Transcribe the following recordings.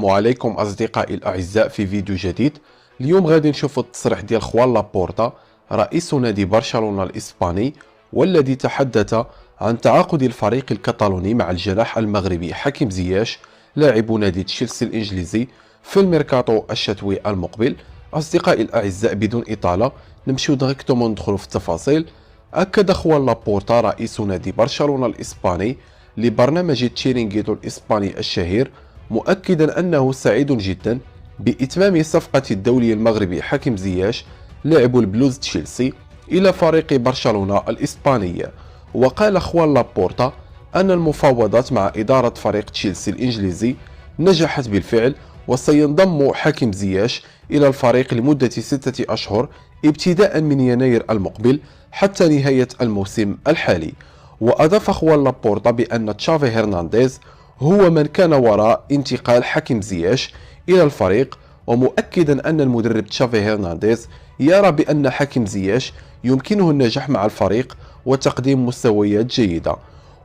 السلام عليكم أصدقائي الأعزاء في فيديو جديد. اليوم غادي نشوفوا التصريح ديال خوان لابورتا رئيس نادي برشلونة الإسباني، والذي تحدث عن تعاقد الفريق الكتالوني مع الجناح المغربي حكيم زياش لاعب نادي تشيلسي الإنجليزي في الميركاتو الشتوي المقبل. أصدقائي الأعزاء بدون إطالة نمشيو ديريكتومون ندخلوا في التفاصيل. أكد خوان لابورتا رئيس نادي برشلونة الإسباني لبرنامج تشيرينغيتو الإسباني الشهير، مؤكدا أنه سعيد جدا بإتمام صفقة الدولي المغربي حكيم زياش لاعب البلوز تشيلسي إلى فريق برشلونة الإسبانية. وقال خوان لابورتا أن المفاوضات مع إدارة فريق تشيلسي الإنجليزي نجحت بالفعل، وسينضم حكيم زياش إلى الفريق لمدة 6 أشهر ابتداء من يناير المقبل حتى نهاية الموسم الحالي. وأضاف خوان لابورتا بأن تشافي هرنانديز هو من كان وراء انتقال حكيم زياش إلى الفريق، ومؤكدا أن المدرب تشافي هرنانديز يرى بأن حكيم زياش يمكنه النجاح مع الفريق وتقديم مستويات جيدة.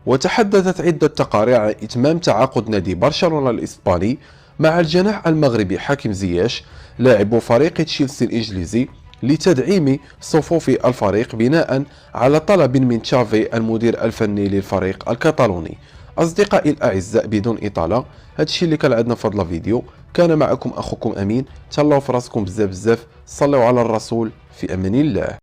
وتحدثت عدة تقارير عن إتمام تعاقد نادي برشلونة الإسباني مع الجناح المغربي حكيم زياش لاعب فريق تشيلسي الإنجليزي لتدعيم صفوف الفريق بناء على طلب من تشافي المدير الفني للفريق الكتالوني. أصدقائي الأعزاء بدون إطالة، هادشي اللي كان عندنا في هذا الفيديو. كان معكم أخوكم أمين. تهلاو في راسكم بزاف بزاف، صلوا على الرسول، في أمان الله.